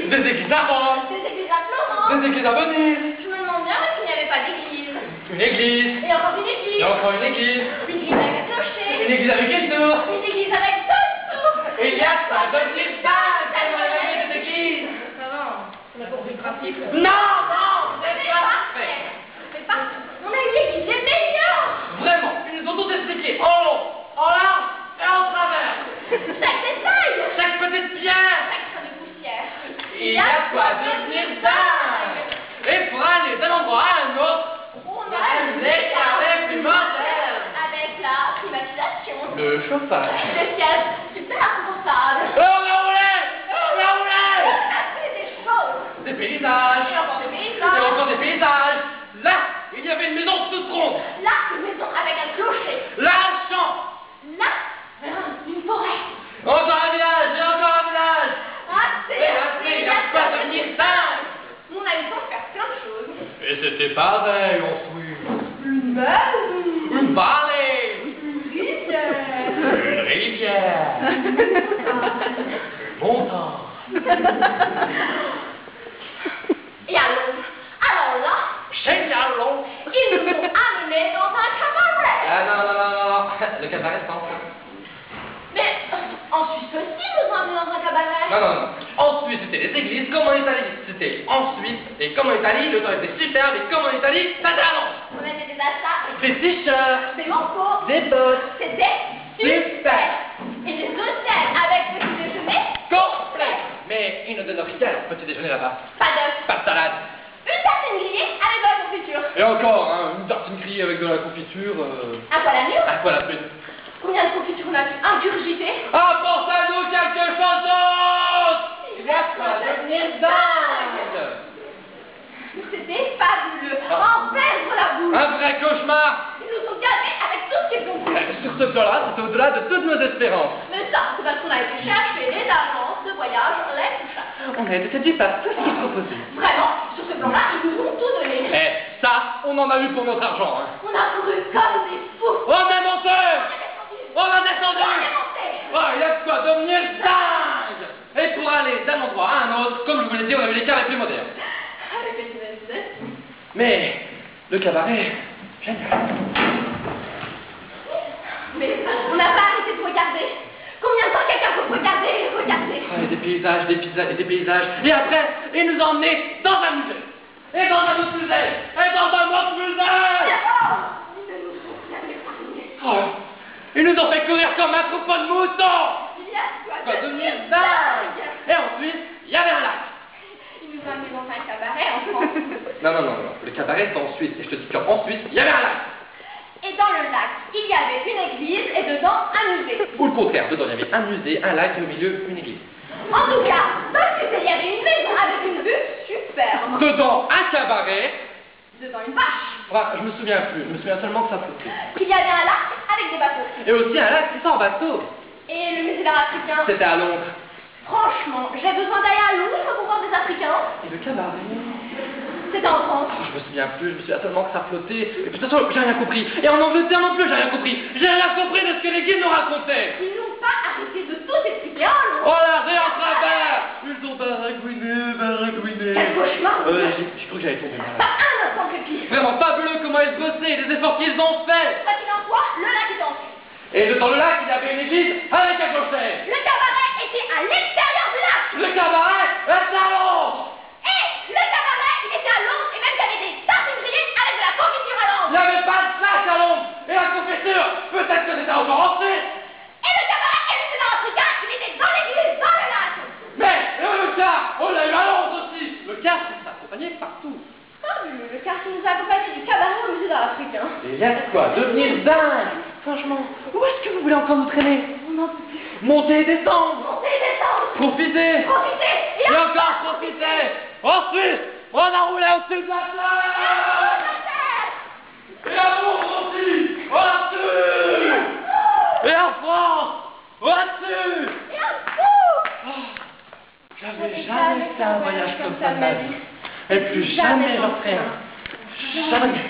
Des églises à Rome. Des églises à Florence. Des églises à Venise. Je me demande bien s'il n'y avait pas d'église. Une église. Et encore une église. Et encore une église. Une église avec un clocher. Une église avec une tour. Une église avec deux tours. Et il y a pas de distance dans les églises. Ça va, on a compris le principe. Non, C'est parfait. C'est parfait. On a une église, les meilleurs. Vraiment, ils nous ont tout expliqué. En long, en large et en travers. Chaque détail. Chaque petite pierre. Chaque train de poussière. Il y a quoi devenir dingue. Et pour aller d'un endroit à un autre, On a les carrés plus modernes. avec la climatisation. Le chauffage. Des sièges super confortables. On a roulé. On a roulé. On a fait des choses. Des paysages. Et encore des Et paysages. encore des paysages. Là, il y avait une maison toute ronde. Là, une maison avec un clocher. Là, un champ. Là, une forêt. Encore un village et encore un village. Assez, il y a pas devenir dingue. On a eu le temps de faire plein de choses. Et c'était pareil, on suit. Une maison. Une vallée. Une rivière. Une rivière. Une montagne. Et alors là, Génial, long. ils nous ont amenés dans un cabaret. Ah non. Le cabaret, c'est en France. Mais en Suisse aussi, ils nous ont amenés dans un cabaret. Non. Ensuite, c'était les églises, comme en Italie. C'était en Suisse, et comme en Italie, le temps était superbe, et comme en Italie, ça t'annonce. On avait des achats, Des t-shirts, des manteaux, des bottes, c'était super. Et des hôtels avec petit déjeuner complet. Mais ils ne donnent rien au petit déjeuner là-bas. pas d'œufs. Pas de salade. Une tartine grillée avec de la confiture. Et encore, hein, une tartine grillée avec de la confiture. Un poil à mûre. À quoi la pute? Combien de confitures on a pu ingurgiter? Apporte-nous quelque chose d'autre. Il y a quoi devenir dingue. C'était fabuleux. En perdre la bouche. Un vrai cauchemar. Ils nous ont gâtés avec tout ce qu'ils ont voulu. Sur ce plan-là, c'était au-delà de toutes nos espérances. Mais ça, c'est parce qu'on a été chercher les agences de voyage, les touchables. On a été séduits par tout ce qui est proposé. Vraiment, sur ce plan-là, ils nous ont tout donné. Eh, ça, on en a eu pour notre argent, hein. On a couru comme des fous. On est monté. On a On descendu. est monté. Oh, il y a de quoi devenir dingue. Et pour aller d'un endroit à un autre, comme je vous l'ai dit, on avait les cars les plus modernes. Avec les climatisés. Mais le cabaret, génial. Mais on n'a pas arrêté de regarder. Combien de temps quelqu'un peut regarder et regarder? Ah, et des paysages, et des paysages. Et après, ils nous ont emmenés dans un musée. Et dans un autre musée. Et dans un autre musée. Ils ne nous ont jamais épargnés. Oh, ils nous ont fait courir comme un troupeau de moutons. Il y a Quoi devenir dingue. Et ensuite, il y avait un lac. Il nous a mis dans un cabaret en France. Non. Le cabaret, c'est en Suisse. Et je te dis qu'en Suisse, il y avait un lac. Et dans le lac, il y avait une église et dedans un musée. Ou le contraire, dedans, il y avait un musée, un lac et au milieu, une église. En tout cas, dans le musée, il y avait une maison avec une vue superbe. Dedans, un cabaret. Dedans une vache. Enfin, je me souviens plus. Je me souviens seulement que ça flottait. Il y avait un lac avec des bateaux. Et aussi un lac qui sort en bateau. Et le musée d'art africain. C'était à Londres. Franchement, j'ai besoin d'aller à Londres pour voir des Africains. Et le cabaret. C'était en France. Je me souviens plus, je me souviens seulement que ça flottait. Et puis de toute façon, j'ai rien compris. Et en Angleterre non plus, j'ai rien compris. J'ai rien compris de ce que les guides nous racontaient. Ils n'ont pas arrêté de tout expliquer en Londres. Oh là, c'est en travers. Ils ont baragouiné. Quel cauchemar. J'ai cru que j'allais tomber malade. Pas un instant de répit. Vraiment fabuleux comment ils bossaient, les efforts qu'ils ont faits. Quoi qu'il en soit, le lac était en Suisse. Et dans le lac, il y avait une église avec un clocher. Le cabaret était à l'extérieur du lac. Le cabaret est à Londres. Et le cabaret, il était à Londres et même il y avait des tartines grillées avec de la confiture à Il Londres. n'y avait pas de sac à Londres. Et la confessure, peut-être que c'était encore en Suisse. Et le cabaret, et le musée africain, il était dans l'église, dans le lac. Mais le car, on l'a eu à Londres aussi. Le car, c'est accompagné partout. Fabuleux, le car qui nous a accompagnés du cabaret au musée d'art africain. Et il y a de quoi devenir dingue. Franchement, où est-ce que vous voulez encore nous traîner? On n'en peut plus. Monter et descendre. Montez et descendre. Profiter. Profitez. Et encore profiter. Ensuite, on a roulé au-dessus de la terre. Et à Londres aussi. Au-dessus. Et en France. Au-dessus. Et un coup. J'avais jamais fait un voyage comme ça de ma vie. Et plus jamais j'en ferai un. Jamais.